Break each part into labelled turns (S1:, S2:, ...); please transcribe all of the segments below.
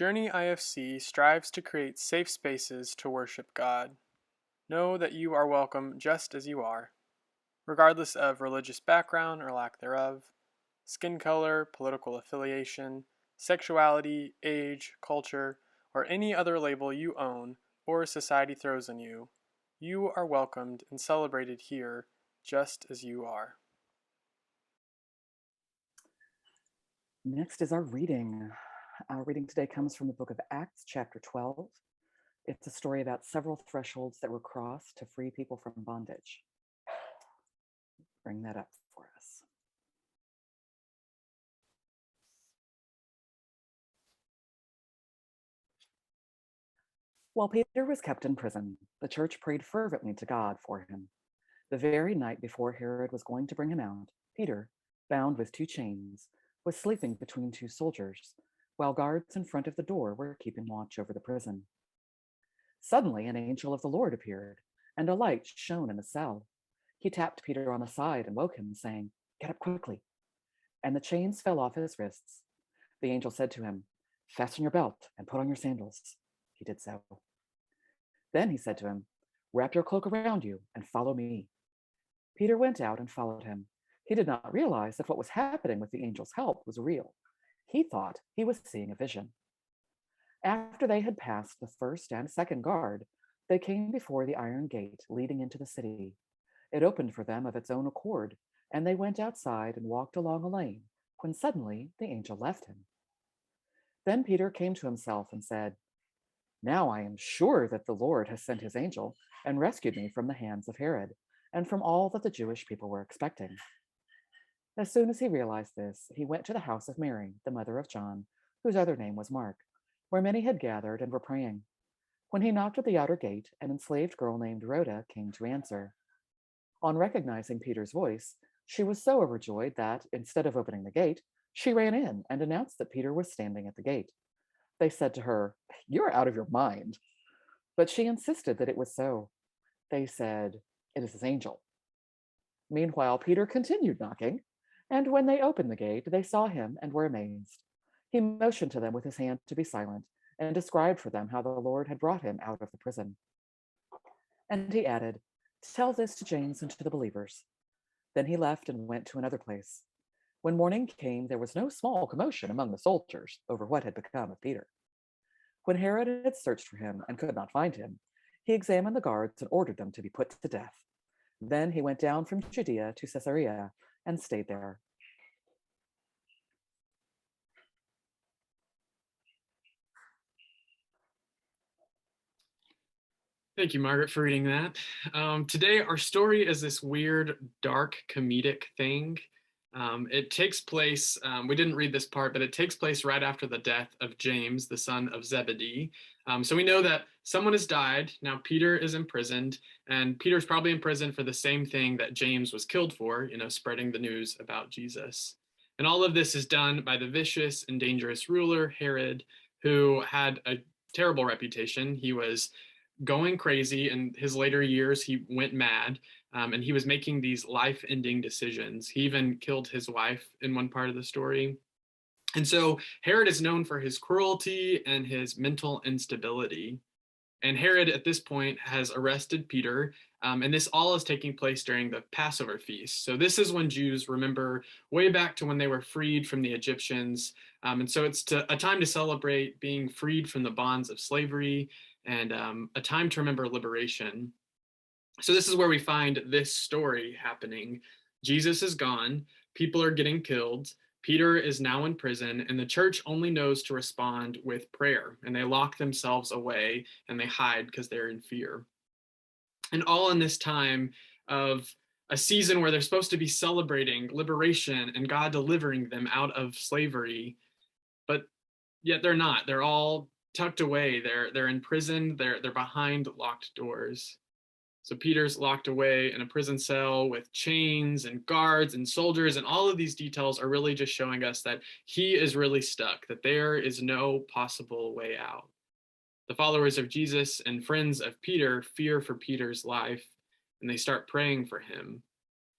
S1: Journey IFC strives to create safe spaces to worship God. Know that you are welcome just as you are, regardless of religious background or lack thereof, skin color, political affiliation, sexuality, age, culture, or any other label you own or society throws on you. You are welcomed and celebrated here just as you are.
S2: Next is our reading. Our reading today comes from the book of Acts, chapter 12. It's a story about several thresholds that were crossed to free people from bondage. Bring that up for us. While Peter was kept in prison, the church prayed fervently to God for him. The very night before Herod was going to bring him out, Peter, bound with 2 chains, was sleeping between 2 soldiers, while guards in front of the door were keeping watch over the prison. Suddenly, an angel of the Lord appeared, and a light shone in the cell. He tapped Peter on the side and woke him, saying, "Get up quickly." And the chains fell off his wrists. The angel said to him, "Fasten your belt and put on your sandals." He did so. Then he said to him, "Wrap your cloak around you and follow me." Peter went out and followed him. He did not realize that what was happening with the angel's help was real. He thought he was seeing a vision. After they had passed the first and second guard, they came before the iron gate leading into the city. It opened for them of its own accord, and they went outside and walked along a lane, when suddenly the angel left him. Then Peter came to himself and said, "Now I am sure that the Lord has sent his angel and rescued me from the hands of Herod and from all that the Jewish people were expecting." As soon as he realized this, he went to the house of Mary, the mother of John, whose other name was Mark, where many had gathered and were praying. When he knocked at the outer gate, an enslaved girl named Rhoda came to answer. On recognizing Peter's voice, she was so overjoyed that, instead of opening the gate, she ran in and announced that Peter was standing at the gate. They said to her, "You're out of your mind." But she insisted that it was so. They said, "It is his angel." Meanwhile, Peter continued knocking, and when they opened the gate, they saw him and were amazed. He motioned to them with his hand to be silent and described for them how the Lord had brought him out of the prison. And he added, "Tell this to James and to the believers." Then he left and went to another place. When morning came, there was no small commotion among the soldiers over what had become of Peter. When Herod had searched for him and could not find him, he examined the guards and ordered them to be put to death. Then he went down from Judea to Caesarea and stayed there.
S1: Thank you, Margaret, for reading that. Today, our story is this weird, dark, comedic thing. It takes place, we didn't read this part, but it takes place right after the death of James, the son of Zebedee. So we know that someone has died. Now Peter is imprisoned, and Peter's probably in prison for the same thing that James was killed for, spreading the news about Jesus. And all of this is done by the vicious and dangerous ruler, Herod, who had a terrible reputation. He was going crazy. In his later years, he went mad, and he was making these life-ending decisions. He even killed his wife in one part of the story. And so Herod is known for his cruelty and his mental instability. And Herod, at this point, has arrested Peter, and this all is taking place during the Passover feast. So this is when Jews remember way back to when they were freed from the Egyptians. And so it's a time to celebrate being freed from the bonds of slavery, and a time to remember liberation. So this is where we find this story happening. Jesus is gone, people are getting killed, Peter is now in prison, and the church only knows to respond with prayer, and they lock themselves away and they hide because they're in fear. And all in this time of a season where they're supposed to be celebrating liberation and God delivering them out of slavery, but yet they're not. They're all tucked away. They're in prison. They're behind locked doors. So Peter's locked away in a prison cell with chains and guards and soldiers, and all of these details are really just showing us that he is really stuck, that there is no possible way out. The followers of Jesus and friends of Peter fear for Peter's life, and they start praying for him,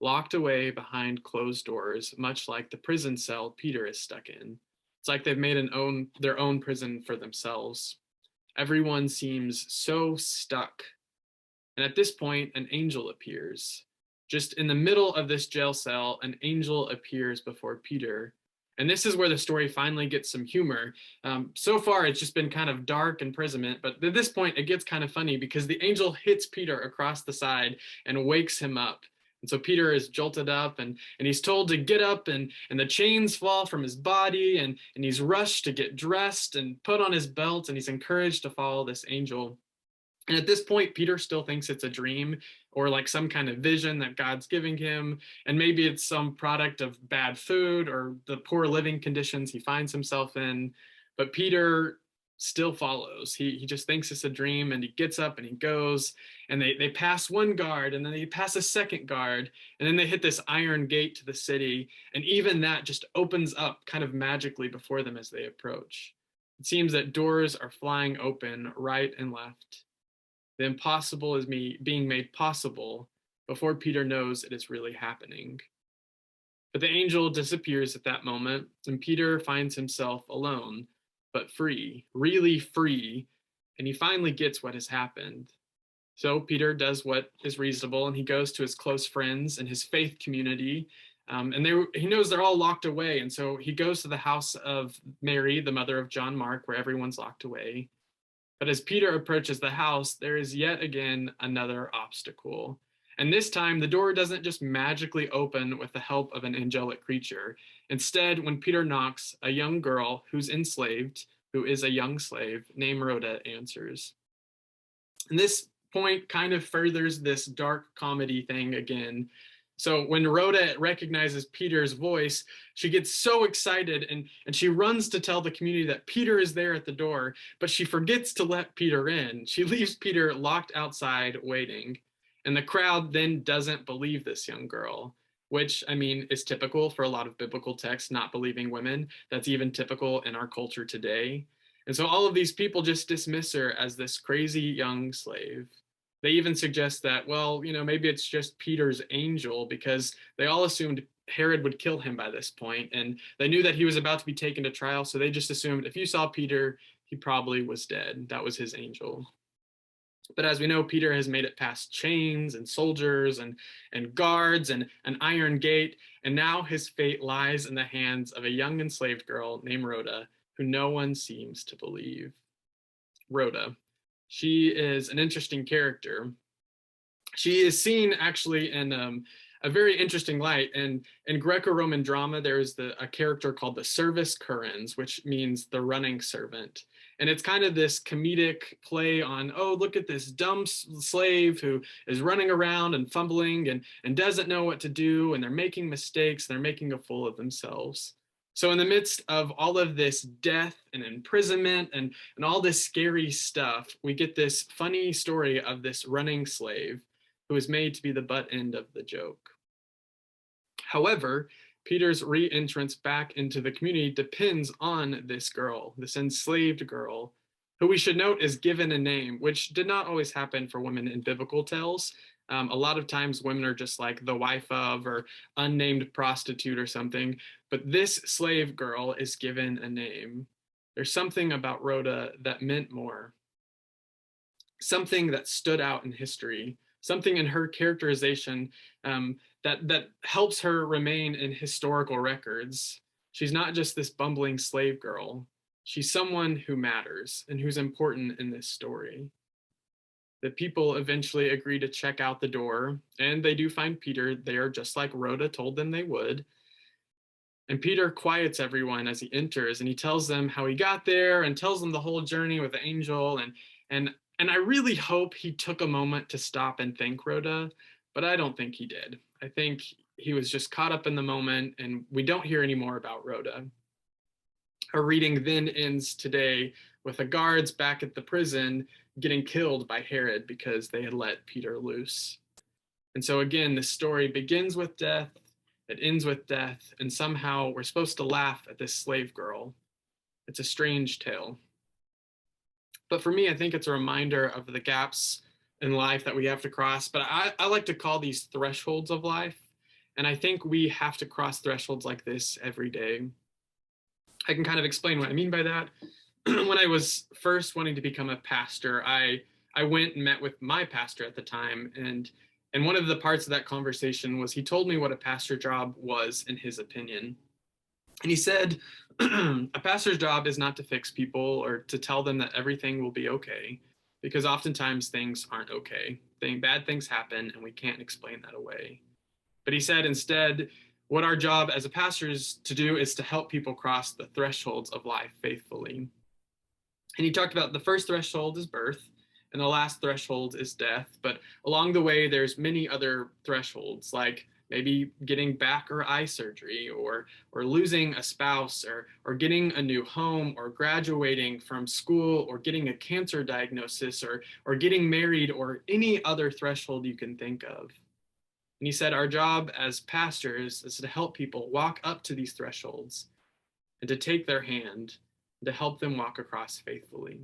S1: locked away behind closed doors, much like the prison cell Peter is stuck in. It's like they've made their own prison for themselves. Everyone seems so stuck. And at this point, an angel appears. Just in the middle of this jail cell, an angel appears before Peter. And this is where the story finally gets some humor. So far, it's just been kind of dark imprisonment, but at this point, it gets kind of funny because the angel hits Peter across the side and wakes him up. And so Peter is jolted up and he's told to get up and the chains fall from his body and he's rushed to get dressed and put on his belt and he's encouraged to follow this angel. And at this point, Peter still thinks it's a dream or like some kind of vision that God's giving him. And maybe it's some product of bad food or the poor living conditions he finds himself in. But Peter still follows. He just thinks it's a dream and he gets up and he goes and they pass one guard and then they pass a second guard and then they hit this iron gate to the city. And even that just opens up kind of magically before them as they approach. It seems that doors are flying open right and left. The impossible is being made possible before Peter knows it is really happening. But the angel disappears at that moment, and Peter finds himself alone, but free, really free, and he finally gets what has happened. So Peter does what is reasonable, and he goes to his close friends and his faith community, and he knows they're all locked away, and so he goes to the house of Mary, the mother of John Mark, where everyone's locked away. But as Peter approaches the house, there is yet again another obstacle. And this time, the door doesn't just magically open with the help of an angelic creature. Instead, when Peter knocks, a young girl who's enslaved, who is a young slave, named Rhoda, answers. And this point kind of furthers this dark comedy thing again. So when Rhoda recognizes Peter's voice, she gets so excited and she runs to tell the community that Peter is there at the door, but she forgets to let Peter in. She leaves Peter locked outside waiting. And the crowd then doesn't believe this young girl, which, I mean, is typical for a lot of biblical texts, not believing women. That's even typical in our culture today. And so all of these people just dismiss her as this crazy young slave. They even suggest that, well, maybe it's just Peter's angel because they all assumed Herod would kill him by this point, and they knew that he was about to be taken to trial, so they just assumed if you saw Peter, he probably was dead. That was his angel. But as we know, Peter has made it past chains and soldiers and guards and an iron gate, and now his fate lies in the hands of a young enslaved girl named Rhoda, who no one seems to believe. Rhoda. She is an interesting character. She is seen actually in a very interesting light. And in Greco-Roman drama, there is a character called the servus currens, which means the running servant. And it's kind of this comedic play on, oh, look at this dumb slave who is running around and fumbling and doesn't know what to do. And they're making mistakes. They're making a fool of themselves. So in the midst of all of this death and imprisonment and all this scary stuff, we get this funny story of this running slave who is made to be the butt end of the joke. However, Peter's re-entrance back into the community depends on this girl, this enslaved girl, who we should note is given a name, which did not always happen for women in biblical tales. A lot of times women are just like the wife of or unnamed prostitute or something, but this slave girl is given a name. There's something about Rhoda that meant more, something that stood out in history, something in her characterization that helps her remain in historical records. She's not just this bumbling slave girl. She's someone who matters and who's important in this story. The people eventually agree to check out the door, and they do find Peter there just like Rhoda told them they would. And Peter quiets everyone as he enters, and he tells them how he got there and tells them the whole journey with the angel. And I really hope he took a moment to stop and thank Rhoda, but I don't think he did. I think he was just caught up in the moment, and we don't hear any more about Rhoda. Our reading then ends today with the guards back at the prison getting killed by Herod because they had let Peter loose. And so again, this story begins with death, it ends with death, and somehow we're supposed to laugh at this slave girl. It's a strange tale. But for me, I think it's a reminder of the gaps in life that we have to cross. But I like to call these thresholds of life. And I think we have to cross thresholds like this every day. I can kind of explain what I mean by that. When I was first wanting to become a pastor, I went and met with my pastor at the time, and one of the parts of that conversation was he told me what a pastor job was in his opinion. And he said, a pastor's job is not to fix people or to tell them that everything will be okay, because oftentimes things aren't okay. Bad things happen, and we can't explain that away. But he said instead, what our job as a pastor is to do is to help people cross the thresholds of life faithfully. And he talked about the first threshold is birth, and the last threshold is death. But along the way, there's many other thresholds, like maybe getting back or eye surgery, or losing a spouse, or getting a new home, or graduating from school, or getting a cancer diagnosis, or getting married, or any other threshold you can think of. And he said, our job as pastors is to help people walk up to these thresholds and to take their hand and to help them walk across faithfully.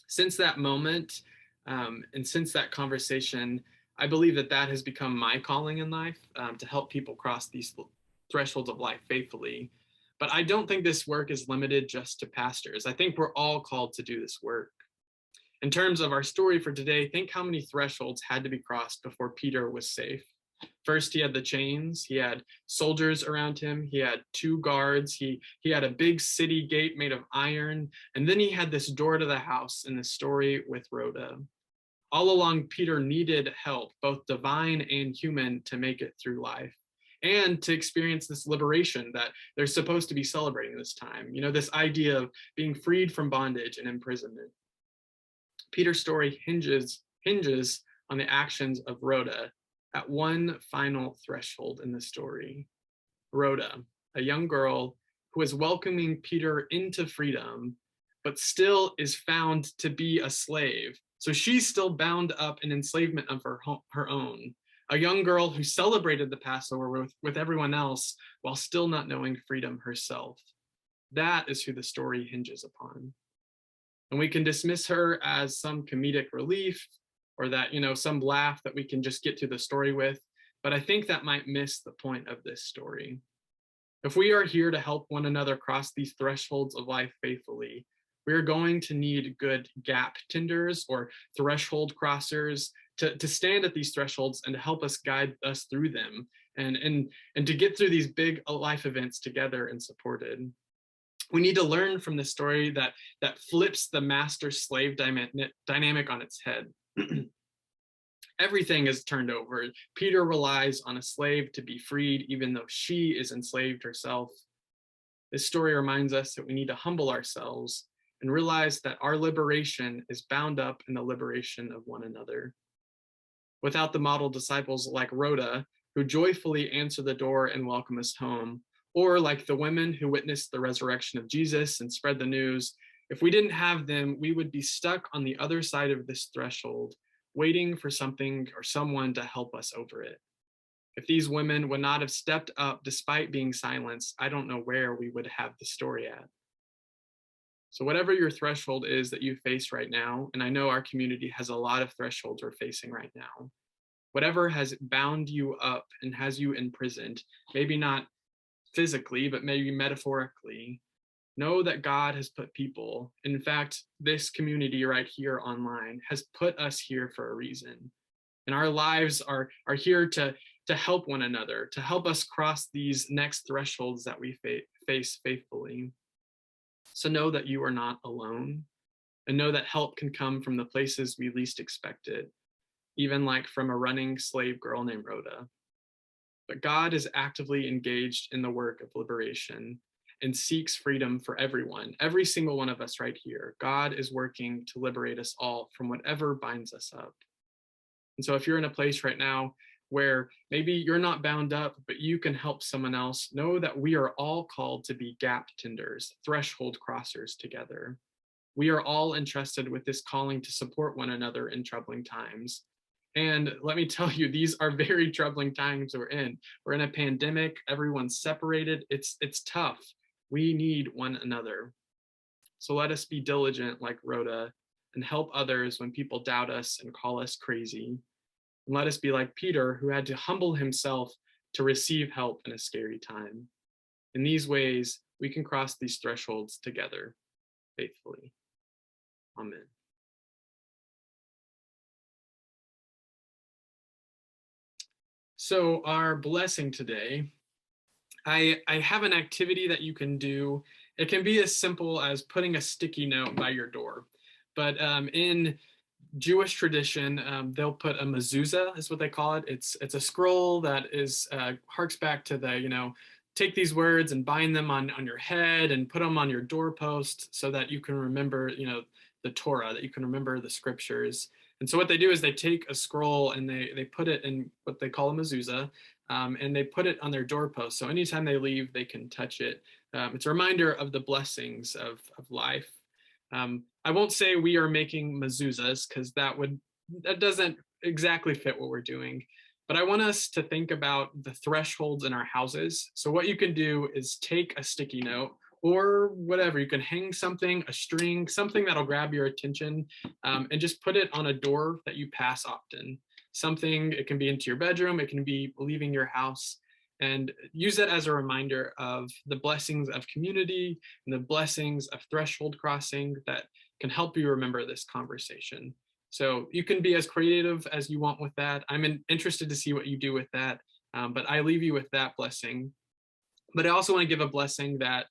S1: Since that moment, and since that conversation, I believe that that has become my calling in life, to help people cross these thresholds of life faithfully. But I don't think this work is limited just to pastors. I think we're all called to do this work. In terms of our story for today, think how many thresholds had to be crossed before Peter was safe. First, he had the chains, he had soldiers around him, he had two guards, he had a big city gate made of iron, and then he had this door to the house in the story with Rhoda. All along, Peter needed help, both divine and human, to make it through life and to experience this liberation that they're supposed to be celebrating this time. You know, this idea of being freed from bondage and imprisonment. Peter's story hinges on the actions of Rhoda at one final threshold in the story. Rhoda, a young girl who is welcoming Peter into freedom, but still is found to be a slave. So she's still bound up in enslavement of her own. A young girl who celebrated the Passover with everyone else while still not knowing freedom herself. That is who the story hinges upon. And we can dismiss her as some comedic relief, or that, some laugh that we can just get to the story with. But I think that might miss the point of this story. If we are here to help one another cross these thresholds of life faithfully, we are going to need good gap tenders or threshold crossers to stand at these thresholds and to help us guide us through them, and to get through these big life events together and supported. We need to learn from this story that flips the master-slave dynamic on its head. Everything is turned over. Peter relies on a slave to be freed, even though she is enslaved herself. This story reminds us that we need to humble ourselves and realize that our liberation is bound up in the liberation of one another. Without the model disciples like Rhoda, who joyfully answer the door and welcome us home, or like the women who witnessed the resurrection of Jesus and spread the news, if we didn't have them, we would be stuck on the other side of this threshold, waiting for something or someone to help us over it. If these women would not have stepped up despite being silenced, I don't know where we would have the story at. So whatever your threshold is that you face right now, and I know our community has a lot of thresholds we're facing right now, whatever has bound you up and has you imprisoned, maybe not physically, but maybe metaphorically, know that God has put people, in fact, this community right here online has put us here for a reason. And our lives are here to help one another, to help us cross these next thresholds that we face faithfully. So know that you are not alone, and know that help can come from the places we least expect it, even like from a running slave girl named Rhoda. But God is actively engaged in the work of liberation and seeks freedom for everyone, every single one of us right here. God is working to liberate us all from whatever binds us up. And so if you're in a place right now where maybe you're not bound up, but you can help someone else, know that we are all called to be gap tenders, threshold crossers together. We are all entrusted with this calling to support one another in troubling times. And let me tell you, these are very troubling times we're in. We're in a pandemic, everyone's separated. It's tough. We need one another. So let us be diligent like Rhoda and help others when people doubt us and call us crazy. And let us be like Peter, who had to humble himself to receive help in a scary time. In these ways, we can cross these thresholds together faithfully. Amen. So our blessing today, I have an activity that you can do. It can be as simple as putting a sticky note by your door. But in Jewish tradition, they'll put a mezuzah, is what they call it. It's a scroll that is harks back to the, take these words and bind them on your head and put them on your doorpost so that you can remember, the Torah, that you can remember the scriptures. And so what they do is they take a scroll and they put it in what they call a mezuzah, and they put it on their doorpost. So anytime they leave, they can touch it. It's a reminder of the blessings of life. I won't say we are making mezuzahs because that doesn't exactly fit what we're doing. But I want us to think about the thresholds in our houses. So what you can do is take a sticky note or whatever. You can hang something, a string, something that'll grab your attention, and just put it on a door that you pass often. Something, it can be into your bedroom, it can be leaving your house, and use it as a reminder of the blessings of community and the blessings of threshold crossing that can help you remember this conversation. So you can be as creative as you want with that. I'm interested to see what you do with that, but I leave you with that blessing. But I also want to give a blessing that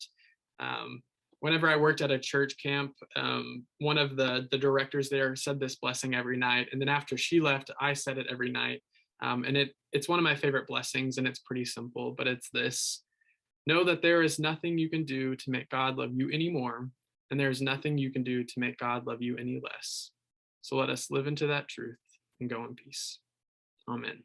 S1: whenever I worked at a church camp, one of the directors there said this blessing every night. And then after she left, I said it every night. And it's one of my favorite blessings, and it's pretty simple, but it's this: know that there is nothing you can do to make God love you anymore, and there is nothing you can do to make God love you any less. So let us live into that truth and go in peace. Amen.